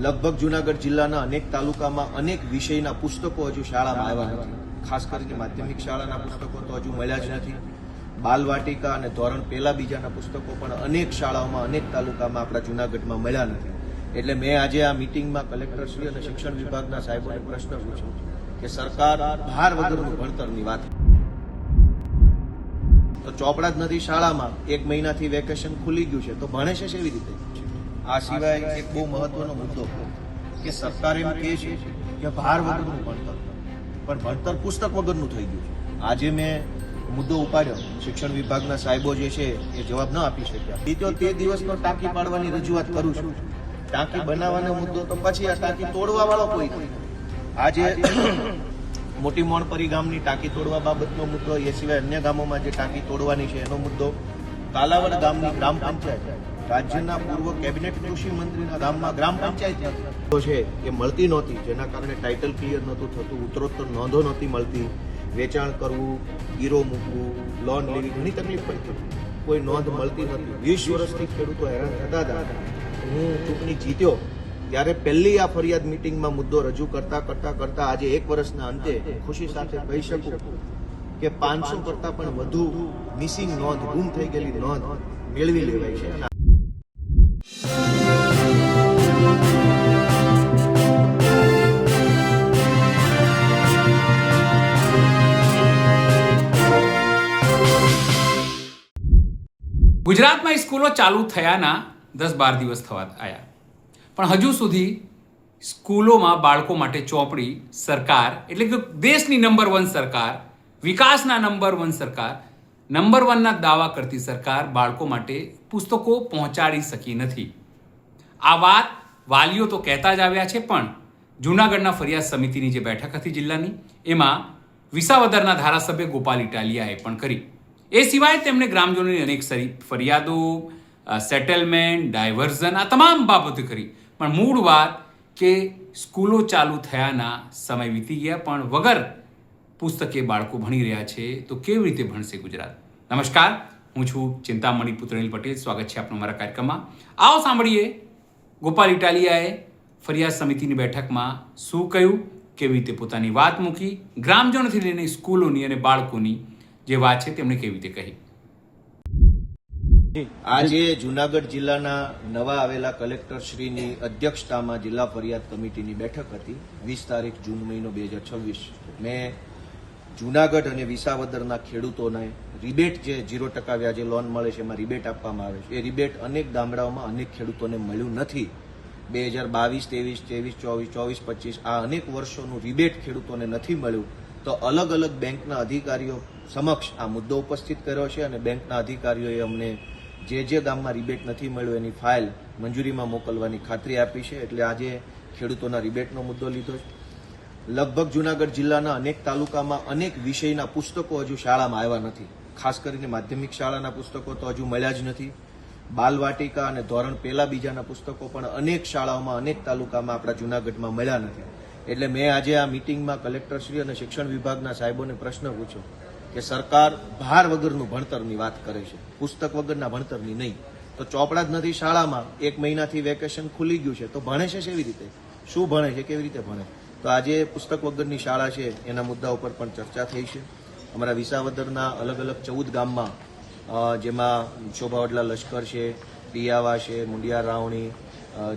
લગભગ જુનાગઢ જિલ્લાના અનેક તાલુકામાં અનેક વિષયના પુસ્તકો હજુ શાળામાં આવ્યા નથી. ખાસ કરીને માધ્યમિક શાળાના પુસ્તકો તો હજુ મળ્યા જ નથી. બાલવાટિકા અને ધોરણ પહેલા બીજાના પુસ્તકો પણ અનેક શાળાઓમાં અનેક તાલુકામાં આપણા જુનાગઢમાં મળ્યા નથી. એટલે મેં આજે આ મિટિંગમાં કલેક્ટરશ્રી અને શિક્ષણ વિભાગના સાહેબોને પ્રશ્ન પૂછ્યો કે સરકાર ભાર વગરનું ભણતરની વાત, તો ચોપડા જ નથી શાળામાં, 1 મહિનાથી વેકેશન ખુલી ગયું છે, તો ભણે છે કેવી રીતે? આ સિવાય એક બહુ મહત્વનો મુદ્દો કે સરકાર એમ કહે છે કે ભાર વગરનું ભણતર, પણ ભણતર પુસ્તક વગરનું થઈ ગયું છે. આજે મેં મુદ્દો ઉપાડ્યો, શિક્ષણ વિભાગના સાહેબો જે છે એ જવાબ ન આપી શક્યા. બીજો તે દિવસનો ટાંકી પાડવાની રજૂઆત કરું છું. ટાંકી બનાવવાનો મુદ્દો તો પછી આ ટાંકી તોડવા વાળો કોઈ નથી. આજે મોટી મોણપરી ગામની ટાંકી તોડવા બાબતનો મુદ્દો, એ સિવાય અન્ય ગામોમાં જે ટાંકી તોડવાની છે એનો મુદ્દો, કાલાવડ ગામની ગ્રામ પંચાયત, રાજ્યના પૂર્વ કેબિનેટ કૃષિ મંત્રીના ગામમાં ગ્રામ પંચાયત છે એ મળતી નહોતી, જેના કારણે ટાઇટલ ક્લિયર નહોતું થતું, ઉત્તરોત્તર નોંધો નહોતી મળતી, વેચાણ કરવું, ગીરો મૂકવું, લોન લેવી ઘણી તકલીફ પડતી, કોઈ નોંધ મળતી નથી. 20 વર્ષથી ખેડૂતો હેરાન થતા હતા. હું ચૂંટણી જીત્યો ત્યારે પહેલી આ ફરિયાદ મિટિંગમાં મુદ્દો રજૂ કરતા આજે 1 વર્ષના અંતે ખુશી સાથે કહી શકું કે 500 કરતા પણ વધુ મિસિંગ નોંધ, ગુમ થઈ ગયેલી નોંધ મેળવી લેવાય છે. ગુજરાતમાં સ્કૂલો ચાલુ થયાના 10-12 દિવસ થવા આવ્યા, પણ હજુ સુધી સ્કૂલોમાં બાળકો માટે ચોપડી સરકાર, એટલે કે દેશની નંબર 1 સરકાર, વિકાસના નંબર 1 સરકાર, નંબર 1ના દાવા કરતી સરકાર બાળકો માટે પુસ્તકો પહોંચાડી શકી નથી. આ વાત વાલીઓ તો કહેતા જ આવ્યા છે, પણ જૂનાગઢના ફરિયાદ સમિતિની જે બેઠક હતી જિલ્લાની, એમાં વિસાવદરના ધારાસભ્ય ગોપાલ ઇટાલિયાએ પણ કરી. એ સિવાય તેમણે ગ્રામજનોની અનેક ફરિયાદો, સેટલમેન્ટ, ડાયવર્ઝન, આ તમામ બાબતો કરી. પણ મૂળ વાત કે સ્કૂલો ચાલુ થયાના સમય વીતી ગયા, પણ વગર પુસ્તકે બાળકો ભણી રહ્યા છે, તો કેવી રીતે ભણશે ગુજરાત? નમસ્કાર, હું છું ચિંતામણી પુત્રનીલ પટેલ. સ્વાગત છે આપનું મારા કાર્યક્રમમાં. આવો સાંભળીએ ગોપાલ ઇટાલિયાએ ફરિયાદ સમિતિની બેઠકમાં શું કહ્યું, કેવી રીતે પોતાની વાત મૂકી, ગ્રામજનોથી લઈને સ્કૂલોની અને બાળકોની જે વાત છે તેમણે કેવી રીતે કહી. આજે જુનાગઢ જિલ્લાના નવા આવેલા કલેક્ટરશ્રીની અધ્યક્ષતામાં જિલ્લા ફરિયાદ કમિટીની બેઠક હતી. 20 તારીખ જૂન મહિનો 2026. મેં જુનાગઢ અને વિસાવદરના ખેડૂતોને રિબેટ, જે 0% વ્યાજે લોન મળે છે, એમાં રિબેટ આપવામાં આવે છે, એ રિબેટ અનેક ગામડાઓમાં અનેક ખેડૂતોને મળ્યું નથી. 2022, 23, 24, 25 આ અનેક વર્ષોનું રિબેટ ખેડૂતોને નથી મળ્યું. તો અલગ અલગ બેંકના અધિકારીઓ સમક્ષ આ મુદ્દો ઉપસ્થિત કર્યો છે અને બેંકના અધિકારીઓએ અમને જે ગામમાં રિબેટ નથી મળ્યું એની ફાઇલ મંજૂરીમાં મોકલવાની ખાતરી આપી છે. એટલે આજે ખેડૂતોના રિબેટનો મુદ્દો લીધો છે. લગભગ જુનાગઢ જિલ્લાના અનેક તાલુકામાં અનેક વિષયના પુસ્તકો હજુ શાળામાં આવ્યા નથી. ખાસ કરીને માધ્યમિક શાળાના પુસ્તકો તો હજુ મળ્યા જ નથી. બાલવાટિકા અને ધોરણ પહેલા બીજાના પુસ્તકો પણ અનેક શાળાઓમાં અનેક તાલુકામાં આપણા જુનાગઢમાં મળ્યા નથી. એટલે મેં આજે આ મિટિંગમાં કલેક્ટરશ્રી અને શિક્ષણ વિભાગના સાહેબોને પ્રશ્ન પૂછ્યો કે સરકાર ભાર વગરનું ભણતરની વાત કરે છે, પુસ્તક વગરના ભણતરની નહીં. તો ચોપડા જ નથી શાળામાં, 1 મહિનાથી વેકેશન ખુલી ગયું છે, તો ભણે છે કેવી રીતે? શું ભણે છે, કેવી રીતે ભણે? તો આજે પુસ્તક વગરની શાળા છે એના મુદ્દા ઉપર પણ ચર્ચા થઈ છે. અમારા વિસાવદરના અલગ અલગ 14 ગામમાં, જેમાં શોભાવડલા લશ્કર છે, પિયાવા છે, મુંડિયા રાવણી,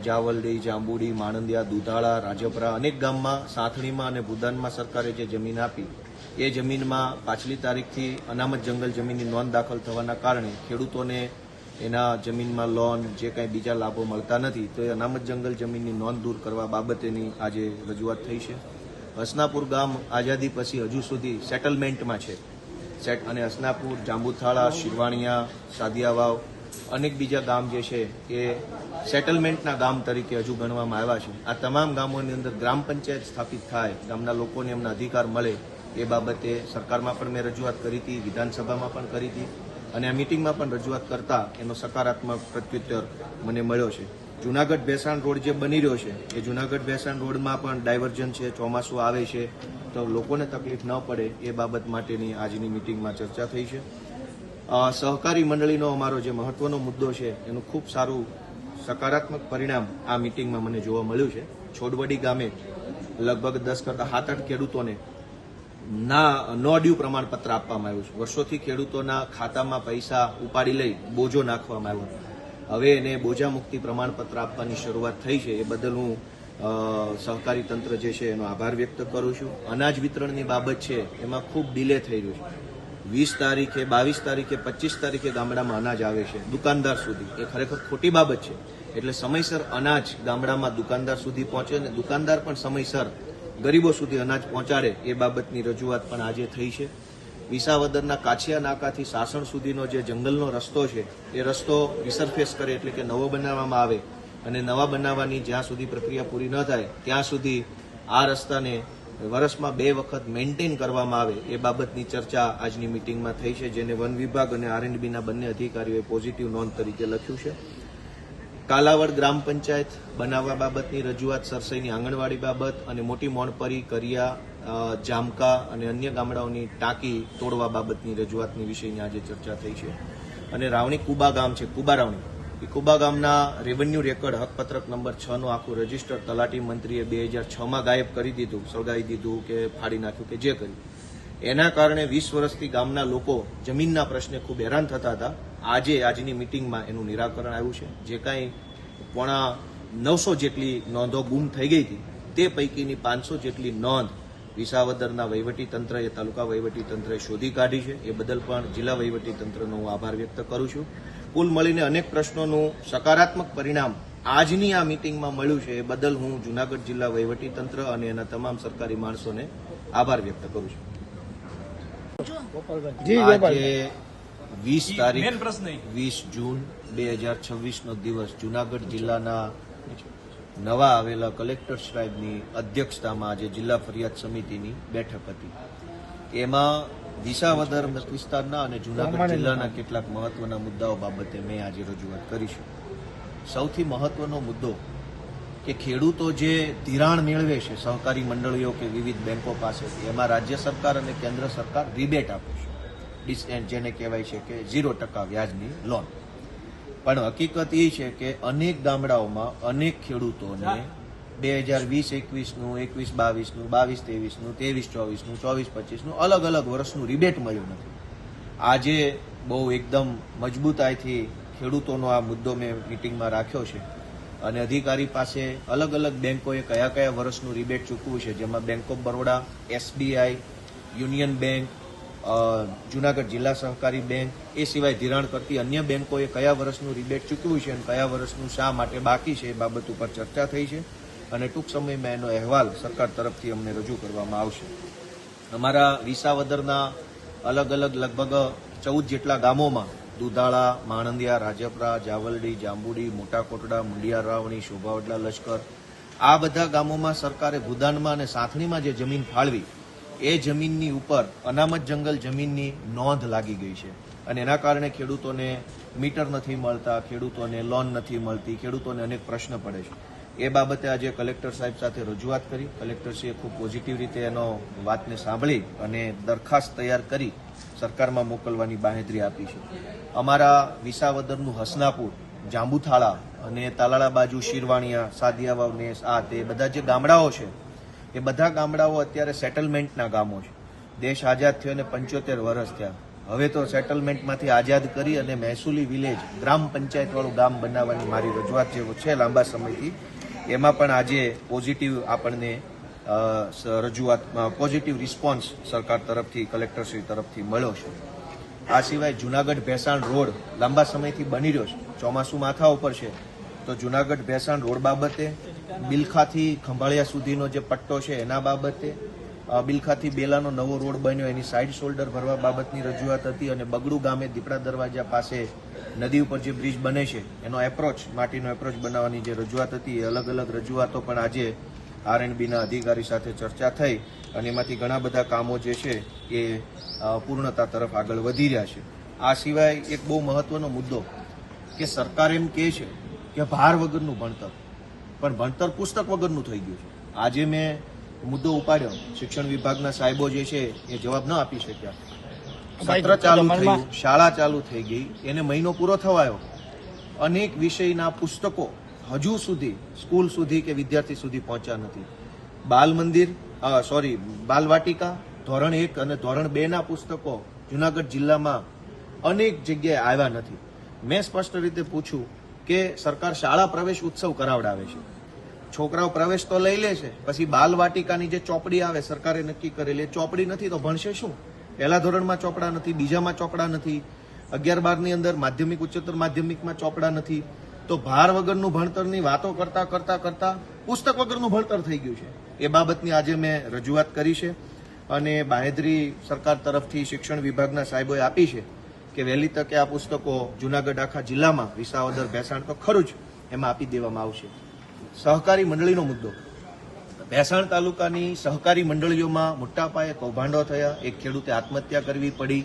જાવલડી, જાંબુડી, માણંદિયા, દુધાળા, રાજપરા, અનેક ગામમાં, સાથણીમાં અને ભૂદાનમાં સરકારે જે જમીન આપી, એ જમીનમાં પાછલી તારીખથી અનામત જંગલ જમીનની નોંધ દાખલ થવાના કારણે ખેડૂતોને એના જમીનમાં લોન, જે કાંઈ બીજા લાભો મળતા નથી, તો એ અનામત જંગલ જમીનની નોંધ દૂર કરવા બાબતેની આજે રજૂઆત થઈ છે. હસનાપુર ગામ આઝાદી પછી હજુ સુધી સેટલમેન્ટમાં છે, અને હસનાપુર, જાંબુથાળા, શિરવાણિયા, સાદિયાવાવ, અનેક બીજા ગામ જે છે એ સેટલમેન્ટના ગામ તરીકે હજુ ગણવામાં આવ્યા છે. આ તમામ ગામોની અંદર ગ્રામ પંચાયત સ્થાપિત થાય, ગામના લોકોને એમના અધિકાર મળે, એ બાબતે સરકારમાં પણ મેં રજૂઆત કરી હતી, વિધાનસભામાં પણ કરી હતી, અને આ મિટિંગમાં પણ રજૂઆત કરતા એનો સકારાત્મક પ્રત્યુત્તર મને મળ્યો છે. જુનાગઢ ભેસાણ રોડ જે બની રહ્યો છે, એ જુનાગઢ ભેસાણ રોડમાં પણ ડાયવર્ઝન છે, ચોમાસું આવે છે તો લોકોને તકલીફ ન પડે એ બાબત માટેની આજની મિટિંગમાં ચર્ચા થઈ છે. સહકારી મંડળીનો અમારો જે મહત્વનો મુદ્દો છે એનું ખૂબ સારું સકારાત્મક પરિણામ આ મિટિંગમાં મને જોવા મળ્યું છે. છોડવડી ગામે લગભગ 10 કરતા 7-8 ખેડૂતોને નો ડ્યુ પ્રમાણપત્ર આપવામાં આવ્યું છે. વર્ષોથી ખેડૂતોના ખાતામાં પૈસા ઉપાડી લઈ બોજો નાખવામાં આવ્યો. હવે એને બોજા મુક્તિ પ્રમાણપત્ર આપવાની શરૂઆત થઈ છે. એ બદલ હું સહકારી તંત્ર જે છે એનો આભાર વ્યક્ત કરું છું. અનાજ વિતરણની બાબત છે એમાં ખૂબ ડિલે થઈ રહ્યું છે. 20 તારીખે, 22 તારીખે, 25 તારીખે ગામડામાં અનાજ આવે છે દુકાનદાર સુધી. એ ખરેખર ખોટી બાબત છે. એટલે સમયસર અનાજ ગામડામાં દુકાનદાર સુધી પહોંચે અને દુકાનદાર પણ સમયસર ગરીબો સુધી અનાજ પહોંચાડે એ બાબતની રજૂઆત પણ આજે થઈ છે. વિસાવદરના કાછિયા નાકાથી સાસણ સુધીનો જે જંગલનો રસ્તો છે એ રસ્તો રિસરફેસ કરે એટલે કે નવો બનાવવામાં આવે અને નવા બનાવવાની જ્યાં સુધી પ્રક્રિયા પૂરી ન થાય ત્યાં સુધી આ રસ્તાને વર્ષમાં 2 વખત મેન્ટેન કરવામાં આવે એ બાબતની ચર્ચા આજની મિટિંગમાં થઈ છે, જેને વન વિભાગ અને R&Bના બંને અધિકારીઓએ પોઝિટિવ નોંધ તરીકે લખ્યું છે. કાલાવડ ગ્રામ પંચાયત બનાવવા બાબતની રજૂઆત, સરસઈની આંગણવાડી બાબત અને મોટી મોણપરી, કરિયા, જામકા અને અન્ય ગામડાઓની ટાંકી તોડવા બાબતની રજૂઆતની વિષયની આજે ચર્ચા થઈ છે. અને રાવણી કુબા ગામ છે, કુબા રાવણી, એ કુબા ગામના રેવન્યુ રેકર્ડ હકપત્રક નંબર 6 નું આખું રજીસ્ટર તલાટી મંત્રીએ 2006માં ગાયબ કરી દીધું, સળગાવી દીધું કે ફાડી નાખ્યું કે જે કર્યું. એના કારણે 20 વર્ષથી ગામના લોકો જમીનના પ્રશ્ને ખૂબ હેરાન થતા હતા. આજની મિટિંગમાં એનું નિરાકરણ આવ્યું છે. જે કાંઈ પોણા 900 જેટલી નોંધો ગુમ થઈ ગઈ હતી તે પૈકીની 500 જેટલી નોંધ વિસાવદરના વહીવટીતંત્રએ, તાલુકા વહીવટીતંત્રએ શોધી કાઢી છે. એ બદલ પણ જિલ્લા વહીવટીતંત્રનો હું આભાર વ્યક્ત કરું છું. કુલ મળીને અનેક પ્રશ્નોનું સકારાત્મક પરિણામ આજની આ મિટિંગમાં મળ્યું છે. એ બદલ હું જૂનાગઢ જિલ્લા વહીવટીતંત્ર અને એના તમામ સરકારી માણસોને આભાર વ્યક્ત કરું છું. આજે 20 તારીખ 20 જૂન 2026નો દિવસ જૂનાગઢ જિલ્લાના નવા આવેલા કલેક્ટર સાહેબની અધ્યક્ષતામાં આજે જિલ્લા ફરિયાદ સમિતિની બેઠક હતી. એમાં વિસાવદર વિસ્તારના અને જૂનાગઢ જિલ્લાના કેટલાક મહત્વના મુદ્દાઓ બાબતે મેં આજે રજૂઆત કરી છે. સૌથી મહત્વનો મુદ્દો કે ખેડૂતો જે ધિરાણ મેળવે છે સહકારી મંડળીઓ કે વિવિધ બેંકો પાસેથી, એમાં રાજ્ય સરકાર અને કેન્દ્ર સરકાર રિબેટ આપે છે, જેને કહેવાય છે કે 0% વ્યાજની લોન. પણ હકીકત એ છે કે અનેક ગામડાઓમાં અનેક ખેડૂતોને 2020-21નું, 21-22નું, 22-23નું, 23-24નું, 24-25નું અલગ અલગ વર્ષનું રિબેટ મળ્યું નથી. આજે બહુ એકદમ મજબૂતાઈથી ખેડૂતોનો આ મુદ્દો મેં મિટિંગમાં રાખ્યો છે અને અધિકારી પાસે અલગ અલગ બેંકોએ કયા કયા વર્ષનું રિબેટ ચૂકવ્યું છે, જેમાં bank of Baroda, SBI, union bank, Junagadh જિલ્લા સહકારી બેંક, એ સિવાય ધિરાણ કરતી અન્ય બેંકોએ કયા વર્ષનું રિબેટ ચૂકવ્યું છે અને કયા વર્ષનું શા માટે બાકી છે એ બાબત ઉપર ચર્ચા થઈ છે અને ટૂંક સમયમાં એનો અહેવાલ સરકાર તરફથી અમને રજૂ કરવામાં આવશે. અમારા વિસાવદરના અલગ અલગ લગભગ 14 જેટલા ગામોમાં દુધાળા, માણંદિયા, રાજપરા, જાવલડી, જાંબુડી, મોટા કોટડા, મુંડિયા રાવણી, શોભાવડલા, લશ્કર, આ બધા ગામોમાં સરકારે ભૂદાનમાં અને સાંથણીમાં જે જમીન ફાળવી એ જમીનની ઉપર અનામત જંગલ જમીનની નોંધ લાગી ગઈ છે અને એના કારણે ખેડૂતોને મીટર નથી મળતા, ખેડૂતોને લોન નથી મળતી, ખેડૂતોને અનેક પ્રશ્ન પડે છે. એ બાબતે આજે કલેક્ટર સાહેબ સાથે રજૂઆત કરી. કલેક્ટરશ્રીએ ખૂબ પોઝિટિવ રીતે એનો વાતને સાંભળી અને દરખાસ્ત તૈયાર કરી સરકારમાં મોકલવાની બાંહેધરી આપી છે. અમારા વિસાવદરનું હસનાપુર, જાંબુથાળા અને તાલાળા બાજુ શિરવાણિયા, સાદિયાવાવ, નેસ, આ તે બધા જે ગામડાઓ છે એ બધા ગામડાઓ અત્યારે સેટલમેન્ટના ગામો છે. દેશ આઝાદ થયો અને 75 વર્ષ થયા. હવે તો સેટલમેન્ટમાંથી આઝાદ કરી અને મહેસૂલી વિલેજ, ગ્રામ પંચાયતવાળું ગામ બનાવવાની મારી રજૂઆત જે છે લાંબા સમયથી, એમાં પણ આજે પોઝિટિવ આપણને રજૂઆતમાં પોઝિટિવ રિસ્પોન્સ સરકાર તરફથી, કલેક્ટરશ્રી તરફથી મળ્યો છે. આ સિવાય જૂનાગઢ ભેસાણ રોડ લાંબા સમયથી બની રહ્યો છે, ચોમાસું માથા ઉપર છે, તો જૂનાગઢ ભેસાણ રોડ બાબતે, બિલખાથી ખંભાળિયા સુધીનો જે પટ્ટો છે એના બાબતે, બિલખાથી બેલાનો નવો રોડ બન્યો એની સાઇડ શોલ્ડર ભરવા બાબતની રજૂઆત હતી અને બગડુ ગામે દીપડા દરવાજા પાસે નદી ઉપર જે બ્રિજ બને છે એનો એપ્રોચ, માટીનો એપ્રોચ બનાવવાની જે રજૂઆત હતી એ અલગ અલગ રજૂઆતો પણ આજે R&Bના અધિકારી સાથે ચર્ચા થઈ અને એમાંથી ઘણા બધા કામો જે છે એ પૂર્ણતા તરફ આગળ વધી રહ્યા છે. આ સિવાય એક બહુ મહત્વનો મુદ્દો કે સરકાર એમ કહે છે કે ભાર વગરનું ભણતર, પણ ભણતર પુસ્તક વગરનું થઈ ગયું છે. આજે મેં મુદ્દો ઉપાડ્યો, શિક્ષણ વિભાગના સાહેબો જે છે એ જવાબ ન આપી શક્યા. સત્ર ચાલુ થયું, શાળા ચાલુ થઈ ગઈ, એને મહિનો પૂરો થવાયો, અનેક વિષયના પુસ્તકો હજુ સુધી સ્કૂલ સુધી કે વિદ્યાર્થી સુધી પહોંચ્યા નથી. બાલ મંદિર બાલવાટિકા ધોરણ 1 અને ધોરણ 2 ના પુસ્તકો જુનાગઢ જિલ્લામાં અનેક જગ્યાએ આવ્યા નથી. મેં સ્પષ્ટ રીતે પૂછ્યું કે સરકાર શાળા પ્રવેશ ઉત્સવ કરાવડાવે છે, છોકરાઓ પ્રવેશ તો લઈ લે છે, પછી બાલવાટિકાની જે ચોપડી આવે સરકારે નક્કી કરેલી ચોપડી નથી તો ભણશે શું? પહેલા ધોરણમાં ચોપડા નથી, બીજામાં ચોપડા નથી, 11-12 ની અંદર માધ્યમિક ઉચ્ચતર માધ્યમિકમાં ચોપડા નથી. તો ભાર વગરનું ભણતરની વાતો કરતા કરતા કરતા પુસ્તક વગરનું ભણતર થઈ ગયું છે. એ બાબતની આજે મેં રજૂઆત કરી છે અને બાહેધરી સરકાર તરફથી શિક્ષણ વિભાગના સાહેબોએ આપી છે કે વહેલી તકે આ પુસ્તકો જુનાગઢ આખા જિલ્લામાં વિસાવદર ભેસાણ તો ખરું જ એમાં આપી દેવામાં આવશે. સહકારી મંડળીનો મુદ્દો, ભેસાણ તાલુકાની સહકારી મંડળીઓમાં મોટા પાયે કૌભાંડો થયા. એક ખેડૂતે આત્મહત્યા કરવી પડી,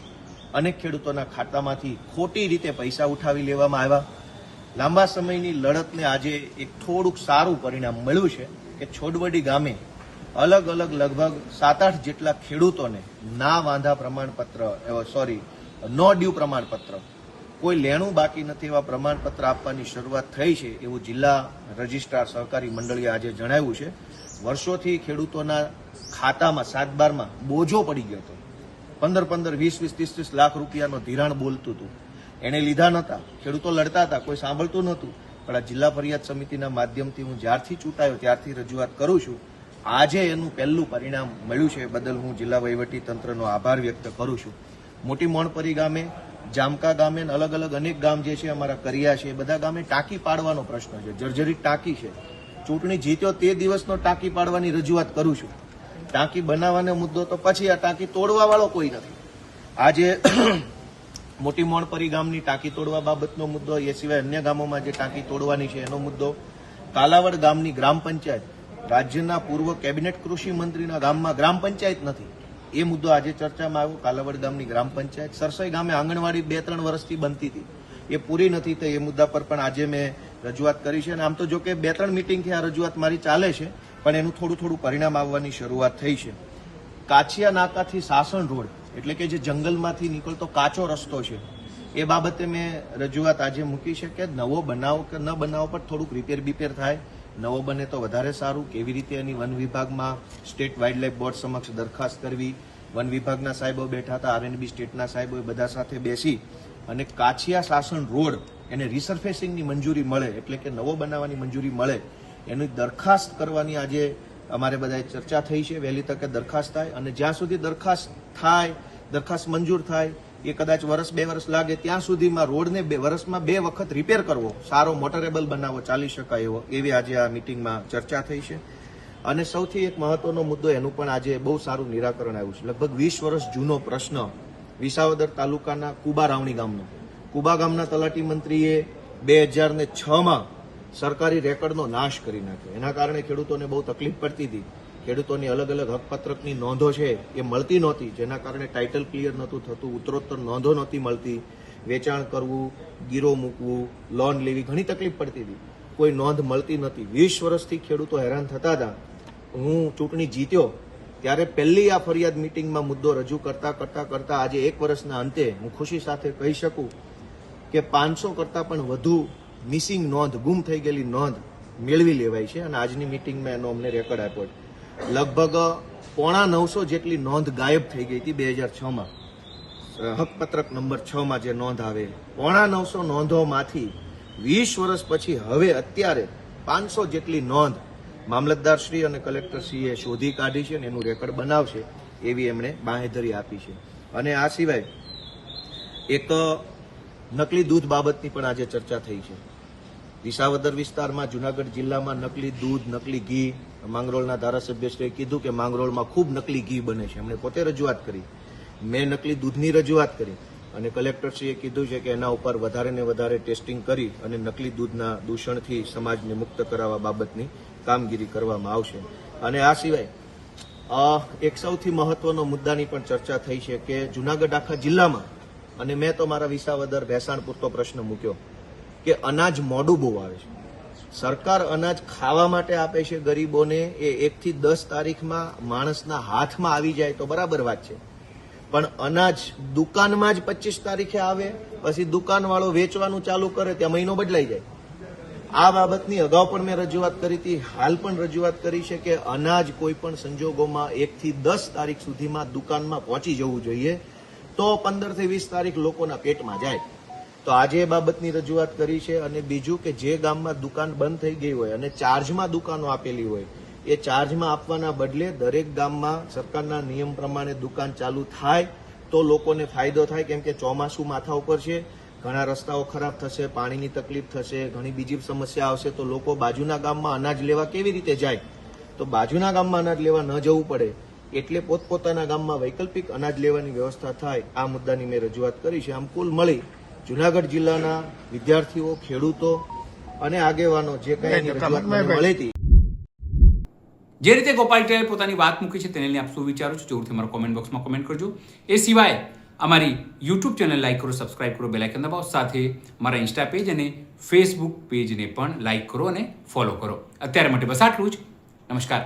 અનેક ખેડૂતોના ખાતામાંથી ખોટી રીતે પૈસા ઉઠાવી લેવામાં આવ્યા. લાંબા સમયની લડતને આજે એક થોડુંક સારું પરિણામ મળ્યું છે કે છોડવડી ગામે અલગ અલગ લગભગ 7-8 જેટલા ખેડૂતોને ના વાંધા પ્રમાણપત્ર નો ડ્યુ પ્રમાણપત્ર, કોઈ લેણું બાકી નથી એવા પ્રમાણપત્ર આપવાની શરૂઆત થઈ છે એવું જિલ્લા રજિસ્ટ્રાર સહકારી મંડળીએ આજે જણાવ્યું છે. વર્ષોથી ખેડૂતોના ખાતામાં 7-12માં બોજો પડી ગયો હતો. 15-15, 20-20, 30-30 લાખ રૂપિયાનો ધિરાણ બોલતું હતું. એને લીધા નહોતા, ખેડૂતો લડતા હતા, કોઈ સાંભળતું નહોતું. પણ આ જિલ્લા ફરિયાદ સમિતિના માધ્યમથી હું જ્યારથી ચૂંટાયો ત્યારથી રજૂઆત કરું છું. આજે એનું પહેલું પરિણામ મળ્યું છે, બદલ હું જિલ્લા વહીવટી તંત્રનો આભાર વ્યક્ત કરું છું. મોટી મોણપરી ગામે, જામકા ગામે અલગ અલગ અનેક ગામ જે છે અમારા કર્યા છે, એ બધા ગામે ટાંકી પાડવાનો પ્રશ્ન છે. જર્જરિત ટાંકી છે. ચૂંટણી જીત્યો તે દિવસનો ટાંકી પાડવાની રજૂઆત કરું છું. ટાંકી બનાવવાનો મુદ્દો તો પછી આ ટાંકી તોડવા વાળો કોઈ નથી. આજે મોટી મોણપરી ગામની ટાંકી તોડવા બાબતનો મુદ્દો, એ સિવાય અન્ય ગામોમાં જે ટાંકી તોડવાની છે એનો મુદ્દો, કાલાવડ ગામની ગ્રામ પંચાયત, રાજ્યના પૂર્વ કેબિનેટ કૃષિ મંત્રીના ગામમાં ગ્રામ પંચાયત નથી, એ મુદ્દો આજે ચર્ચામાં આવ્યો. કાલાવડ ગામની ગ્રામ પંચાયત, સરસઈ ગામે આંગણવાડી 2-3 વર્ષથી બનતી હતી, એ પૂરી નથી થઈ. એ મુદ્દા પર પણ આજે મેં રજૂઆત કરી છે. અને આમ તો જો કે 2-3 મિટિંગથી આ રજૂઆત મારી ચાલે છે, પણ એનું થોડું પરિણામ આવવાની શરૂઆત થઈ છે. કાછિયા નાકાથી સાસણ રોડ, એટલે કે જે જંગલમાંથી નીકળતો કાચો રસ્તો છે, એ બાબતે મેં રજૂઆત આજે મૂકી છે કે નવો બનાવો કે ન બનાવો પર થોડુંક રિપેર થાય. નવો બને તો વધારે સારું. કેવી રીતે એની વન વિભાગમાં સ્ટેટ વાઇલ્ડલાઇફ બોર્ડ સમક્ષ દરખાસ્ત કરવી, વન વિભાગના સાહેબો બેઠા હતા, આરએનબી સ્ટેટના સાહેબો, બધા સાથે બેસી અને કાછિયા સાસણ રોડ એને રિસર્ફેસિંગની મંજૂરી મળે, એટલે કે નવો બનાવવાની મંજૂરી મળે, એની દરખાસ્ત કરવાની આજે અમારે બધાએ ચર્ચા થઈ છે. વહેલી તકે દરખાસ્ત થાય અને જ્યાં સુધી દરખાસ્ત મંજૂર થાય, એ કદાચ 1-2 વર્ષ લાગે, ત્યાં સુધીમાં રોડને વર્ષમાં 2 વખત રિપેર કરવો, સારો મોટરેબલ બનાવવો, ચાલી શકાય એવો, એવી આજે આ મિટિંગમાં ચર્ચા થઈ છે. અને સૌથી એક મહત્વનો મુદ્દો, એનું પણ આજે બહુ સારું નિરાકરણ આવ્યું છે. લગભગ 20 વર્ષ જૂનો પ્રશ્ન વિસાવદર તાલુકાના કુબા રાવણી ગામનો. કુબા ગામના તલાટી મંત્રીએ 2006માં સરકારી રેકર્ડનો નાશ કરી નાખ્યો. એના કારણે ખેડૂતોને બહુ તકલીફ પડતી હતી. ખેડૂતોની અલગ અલગ હકપત્રકની નોંધો છે એ મળતી નહોતી, જેના કારણે ટાઇટલ ક્લિયર નહોતું થતું, ઉત્તરોત્તર નોંધો નહોતી મળતી, વેચાણ કરવું, ગીરો મૂકવું, લોન લેવી, ઘણી તકલીફ પડતી હતી, કોઈ નોંધ મળતી નહોતી. 20 વર્ષથી ખેડૂતો હેરાન થતા હતા. હું ચૂંટણી જીત્યો ત્યારે પહેલી આ ફરિયાદ મિટિંગમાં મુદ્દો રજૂ કરતા આજે 1 વર્ષના અંતે હું ખુશી સાથે કહી શકું કે 500 કરતાં પણ વધુ મિસિંગ નોંધ, ગુમ થઈ ગયેલી નોંધ મેળવી લેવાય છે. અને આજની મિટિંગમાં એનો અમને રેકોર્ડ આપ્યો. લગભગ 950 જેટલી નોંધ ગાયબ થઈ ગઈ હતી 2006માં, હકપત્રક નંબર 6માં જે નોંધ આવે, 950 નોંધોમાંથી 20 વર્ષ પછી હવે અત્યારે 500 જેટલી નોંધ મામલતદારશ્રી અને કલેક્ટરશ્રીએ શોધી કાઢી છે અને એનું રેકોર્ડ બનાવશે એવી એમણે બાંહેધરી આપી છે. અને આ સિવાય એક નકલી દૂધ બાબતની પણ આજે ચર્ચા થઈ છે. વિસાવદર વિસ્તારમાં, જુનાગઢ જિલ્લામાં નકલી દૂધ, નકલી ઘી, માંગરોળના ધારાસભ્યશ્રીએ કીધું કે માંગરોળમાં ખૂબ નકલી ઘી બને છે. એમણે પોતે રજૂઆત કરી, મેં નકલી દૂધની રજૂઆત કરી અને કલેક્ટરશ્રીએ કીધું છે કે એના ઉપર વધારે ને વધારે ટેસ્ટિંગ કરી અને નકલી દૂધના દૂષણથી સમાજને મુક્ત કરાવવા બાબતની કામગીરી કરવામાં આવશે. અને આ સિવાય એક સૌથી મહત્વનો મુદ્દાની પણ ચર્ચા થઈ છે કે જુનાગઢ આખા જિલ્લામાં, અને મેં તો મારા વિસાવદર ભેસાણ પૂરતો પ્રશ્ન મૂક્યો કે અનાજ મોડું બહુ આવે છે. સરકાર અનાજ ખાવા માટે આપે છે ગરીબોને, એ 1 થી 10 તારીખમાં માણસના હાથમાં આવી જાય તો બરાબર વાત છે, પણ અનાજ દુકાનમાં જ 25 તારીખે આવે, પછી દુકાનવાળો વેચવાનું ચાલુ કરે ત્યાં મહિનો બદલાઈ જાય. આ બાબતની અગાઉ પણ મેં રજૂઆત કરી હતી, હાલ પણ રજૂઆત કરી છે કે અનાજ કોઈ પણ સંજોગોમાં 1 થી 10 તારીખ સુધીમાં દુકાનમાં પહોંચી જવું જોઈએ, તો 15 થી 20 તારીખ લોકોના પેટમાં જાય. તો આજે એ બાબતની રજૂઆત કરી છે. અને બીજું કે જે ગામમાં દુકાન બંધ થઈ ગઈ હોય અને ચાર્જમાં દુકાનો આપેલી હોય, એ ચાર્જમાં આપવાના બદલે દરેક ગામમાં સરકારના નિયમ પ્રમાણે દુકાન ચાલુ થાય તો લોકોને ફાયદો થાય. કેમ કે ચોમાસું માથા ઉપર છે, ઘણા રસ્તાઓ ખરાબ થશે, પાણીની તકલીફ થશે, ઘણી બીજી સમસ્યા આવશે, તો લોકો બાજુના ગામમાં અનાજ લેવા કેવી રીતે જાય? તો બાજુના ગામમાં અનાજ લેવા ન જવું પડે એટલે પોતપોતાના ગામમાં વૈકલ્પિક અનાજ લેવાની વ્યવસ્થા થાય. આ મુદ્દાની મેં રજૂઆત કરી છે. આમ કુલ મળી જુનાગઢ જિલ્લાના વિદ્યાર્થીઓ, ખેડૂતો અને આગેવાનો જે કંઈ રજૂઆત મને મળી હતી, જે રીતે ગોપાલ ઇટાલિયાએ પોતાની વાત મૂકી છે તેને લઈને આપ શું વિચારો છો જરૂરથી અમારા કોમેન્ટ બોક્સમાં કોમેન્ટ કરજો. એ સિવાય અમારી યુટ્યુબ ચેનલ લાઈક કરો, સબસ્ક્રાઇબ કરો, બેલ આઇકન દબાવો, સાથે મારા ઇન્સ્ટા પેજ અને ફેસબુક પેજને પણ લાઈક કરો અને ફોલો કરો. અત્યારે માટે બસ આટલું જ. નમસ્કાર.